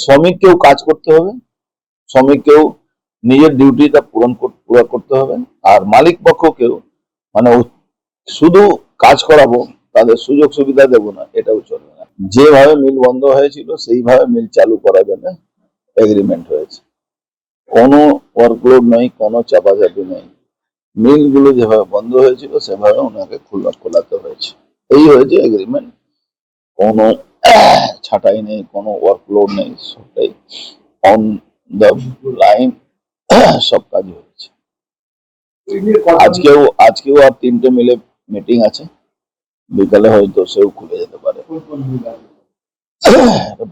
শ্রমিককেও কাজ করতে হবে, শ্রমিককেও নিজের ডিউটিটা পুরো করতে হবে, আর মালিক পক্ষকেও মানে শুধু কাজ করাবো, তাদের সুযোগ সুবিধা দেবো না, এটাও চলবে না। যেভাবে মিল বন্ধ হয়েছিল সেইভাবে মিল চালু করার জন্য এগ্রিমেন্ট হয়েছে। কোনো ওয়ার্কলোড নেই, কোনো চাপাচাপি নেই। মিলগুলো যেভাবে বন্ধ হয়েছিল সেভাবে ওনাকে খোলাতে হয়েছে। এই হয়েছে এগ্রিমেন্ট। কোনো ছাঁটাই নেই, কোনো ওয়ার্কলোড নেই, সবটাই অন দ্য লাইন সব কাজ হয়েছে। আজকেও আর 3টে মিলে মিটিং আছে, বিকালে হয়তো সেও খুলে যেতে পারে।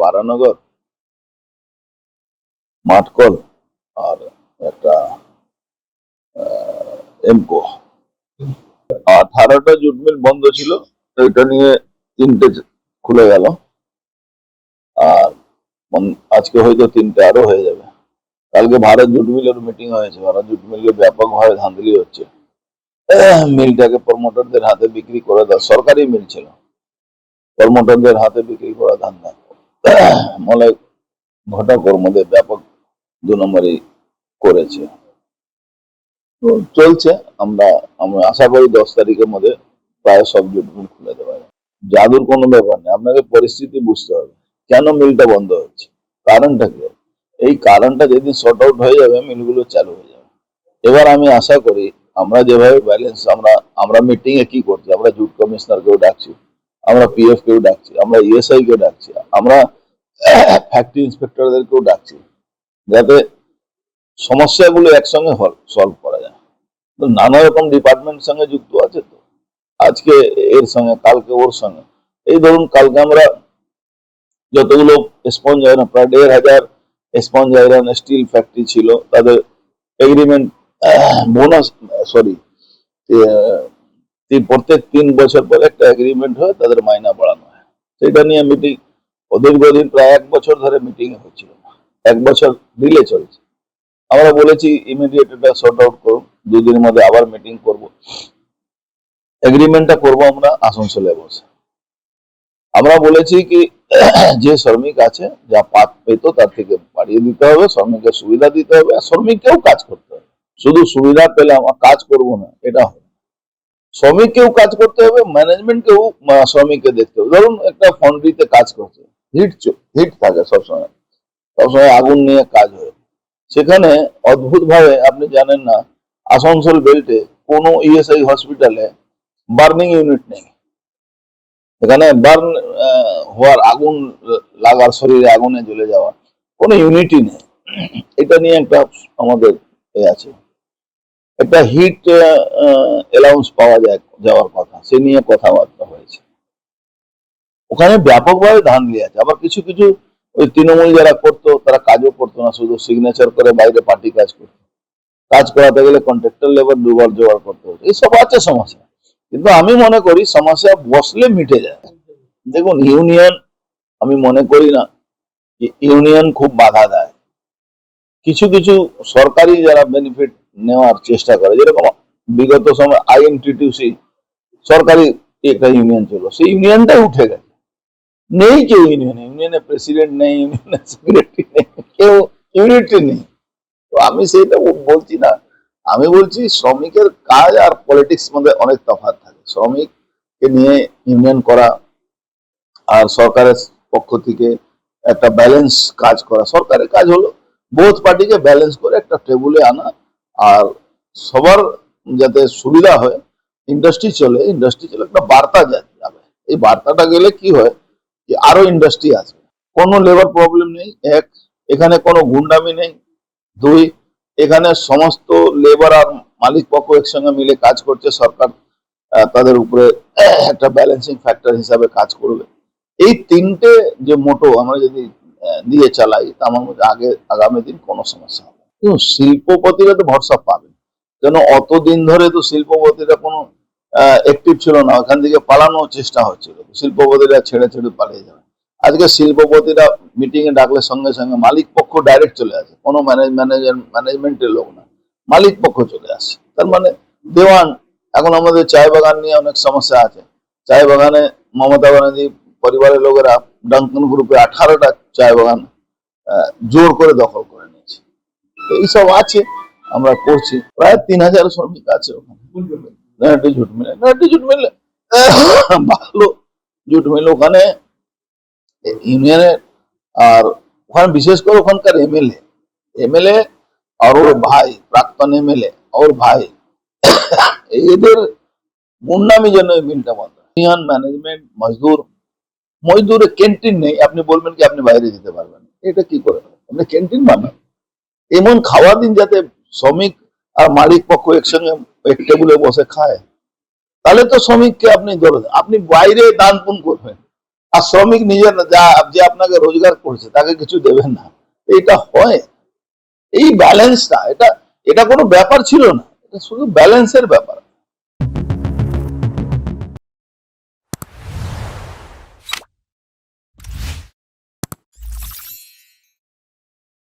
বারানগর, মাঠকল আর একটা এমকো। 18টা জুট মিল বন্ধ ছিল, এটা নিয়ে 3টে খুলে গেল, আর আজকে হয়তো 3টে আরো হয়ে যাবে। কালকে ভারত জুট মিলের মিটিং হয়েছে, ভারত জুট মিলে ব্যাপকভাবে ধাঁধলি হচ্ছে। মিলটাকে প্রমোটারদের হাতে বিক্রি করে দেওয়া, সরকারি মিল ছিল, প্রমোটারদের হাতে বিক্রি করা ধান্দা মলে ঘটকের মধ্যে ব্যাপক 2 নম্বরই করেছে। তো চলছে, আমরা আশা করি 10 তারিখের মধ্যে প্রায় সব জুট মিল খুলে দেওয়া যায়। জাদুর কোনো ব্যাপার নেই, আপনাকে পরিস্থিতি বুঝতে হবে কেন মিলটা বন্ধ হচ্ছে, কারণটা কি। এই কারণটা যেদিন শর্ট আউট হয়ে যাবে মিলগুলো চালু হয়ে যাবে। এবার আমি আশা করি আমরা যেভাবে ব্যালেন্স, আমরা মিটিং এ কি করছি, আমরা জুট কমিশনার কেও ডাকছি, আমরা পিএফ কেও ডাকছি, আমরা ইএসআই কেও ডাকছি, আমরা ফ্যাক্টরি ইন্সপেক্টরদেরকেও ডাকছি, যাতে সমস্যাগুলো একসঙ্গে সলভ করা যায়। নানা রকম ডিপার্টমেন্টের সঙ্গে যুক্ত আছে, তো আজকে এর সঙ্গে, কালকে ওর সঙ্গে। এই ধরুন কালকে আমরা যতগুলো স্পঞ্জ আয়রন, প্রায় 1,500 স্পঞ্জ আয়রন স্টিল ফ্যাক্টরি ছিল, তাদের এগ্রিমেন্ট বোনাস, সরি, প্রত্যেক 3 বছর পরে একটা এগ্রিমেন্ট হয়, তাদের মাইনা বাড়ানো হয়। সেটা নিয়ে মিটিং দীর্ঘদিন, প্রায় 1 বছর ধরে মিটিং হচ্ছিল না, 1 বছর ডিলে চলছে। আমরা বলেছি ইমিডিয়েট এটা সর্ট আউট করুন, 2 দিনের মধ্যে আবার মিটিং করব, এগ্রিমেন্টটা করবো আমরা আসানসোলে বসে। আমরা বলেছি কি যে শ্রমিক আছে যা পাত পেত তার থেকে বাড়িয়ে দিতে হবে, শ্রমিকের সুবিধা দিতে হবে, আর শ্রমিককেও কাজ করতে হবে। শুধু সুবিধা পেলে আমার কাজ করবো না, এটা হবে। শ্রমিককেও কাজ করতে হবে, ম্যানেজমেন্টকেও শ্রমিককে দেখতে হবে। ধরুন একটা ফন্ড্রিতে কাজ করছে, হিট থাকে সবসময়, সবসময় আগুন নিয়ে কাজ হয়, সেখানে অদ্ভুত ভাবে আপনি জানেন না, আসানসোল বেল্টে কোনো ইএসআই হসপিটালে বার্নিং ইউনিট নেই। এখানে বার্ন হওয়ার, আগুন লাগার, শরীরে আগুনে জ্বলে যাওয়া কোনো ইউনিটই নেই। এটা নিয়ে একটা আমাদের আছে, একটা হিট অ্যালাউন্স পাওয়া যাওয়ার কথা, সে নিয়ে কথাবার্তা হয়েছে। ওখানে ব্যাপকভাবে ধাঁধলি আছে। আবার কিছু কিছু ওই তৃণমূল যারা করতো তারা কাজও করতো না, শুধু সিগনেচার করে বাইরে পার্টি কাজ করতো। কাজ করাতে গেলে কন্ট্রাক্টর লেবার দুবার জোগাড় করতে হতো, এইসব আছে সমস্যা। কিন্তু আমি মনে করি সমস্যা বসলে মিটে যায়। দেখুন ইউনিয়ন, আমি মনে করি না ইউনিয়ন খুব বাধা দেয়। কিছু কিছু সরকারি যারা বেনিফিট নেওয়ার চেষ্টা করে, যেরকম বিগত সময় আইএনটিটিউসি সরকারি একটা ইউনিয়ন ছিল, সেই ইউনিয়নটাই উঠে গেছে, নেই কেউ ইউনিয়নে প্রেসিডেন্ট নেই, ইউনিয়নের সেক্রেটারি নেই, কেউ ইউনিটি নেই। তো আমি সেটা বলছি না, আমি বলছি শ্রমিকের কাজ আর পলিটিক্স মধ্যে অনেক তফাৎ থাকে। শ্রমিককে নিয়ে ইউনিয়ন করা আর সরকারের পক্ষ থেকে একটা ব্যালেন্স কাজ করা, সরকারের কাজ হলো বোথ পার্টিকে ব্যালেন্স করে একটা টেবিলে আনা, আর সবার যাতে সুবিধা হয়, ইন্ডাস্ট্রি চলে একটা বার্তা যাবে। এই বার্তাটা গেলে কি হয়, যে আরো ইন্ডাস্ট্রি আসবে, কোনো লেবার প্রবলেম নেই, এক, এখানে কোনো গুন্ডামি নেই, 2, এখানে সমস্ত লেবার আর মালিক পক্ষ একসঙ্গে মিলে কাজ করছে, সরকার তাদের উপরে একটা ব্যালেন্সিং ফ্যাক্টর হিসাবে কাজ করবে। এই 3টে যে মোটো আমরা যদি দিয়ে চালাই, তা আমার মধ্যে আগামী দিন কোনো সমস্যা হবে। শিল্পপতিরা তো ভরসা পাবে, কেন অতদিন ধরে তো শিল্পপতিরা কোনো অ্যাক্টিভ ছিল না, ওখান থেকে পালানোর চেষ্টা হচ্ছিল, শিল্পপতিরা ছেড়ে পালিয়ে যাবে। আজকে শিল্পপতিরা মিটিং এ ডাকলে সঙ্গে সঙ্গে মালিক পক্ষ ডাইরেক্ট চলে আসে, কোনো ম্যানেজমেন্টের লোক না, মালিক পক্ষ চলে আসে। তার মানে দেওয়ান। এখন আমাদের চায় বাগান নিয়ে অনেক সমস্যা আছে। চায় বাগানে মমতা ব্যানার্জি পরিবারের লোকেরা ডাঙ্কন গ্রুপে 18টা চায় বাগান জোর করে দখল করে নিয়েছে। তো এইসব আছে, আমরা করছি। প্রায় 3000 শ্রমিক আছে ওখানে, নয়াটি জুট মিলে। নয়াটি জুট মিলে ভালো জুট মিল ওখানে ইউনিয়নের, আর ওখানে বিশেষ করে ওখানকার এমএলএ আর ওর ভাই, প্রাক্তন এমএলএ ওর ভাই, এদের গুন্ডামি জন্য এই মিলটা বন্ধ। ইউনিয়ন ম্যানেজমেন্ট, মজদুর ক্যান্টিন নেই, আপনি বলবেন কি আপনি বাইরে যেতে পারবেন, এটা কি করে আপনি ক্যান্টিন বানান? এমন খাওয়া দিন যাতে শ্রমিক আর মালিক পক্ষ একসঙ্গে এক টেবিলে বসে খায়, তাহলে তো শ্রমিককে আপনি ধরে আপনি বাইরে দান পুন করবেন, আর শ্রমিক নিজের যে আপনাকে রোজগার করছে তাকে কিছু দেবেন না। এটা হয়, এই ব্যালেন্সটা, এটা কোনো ব্যাপার ছিল না, এটা শুধু ব্যালেন্সের ব্যাপার।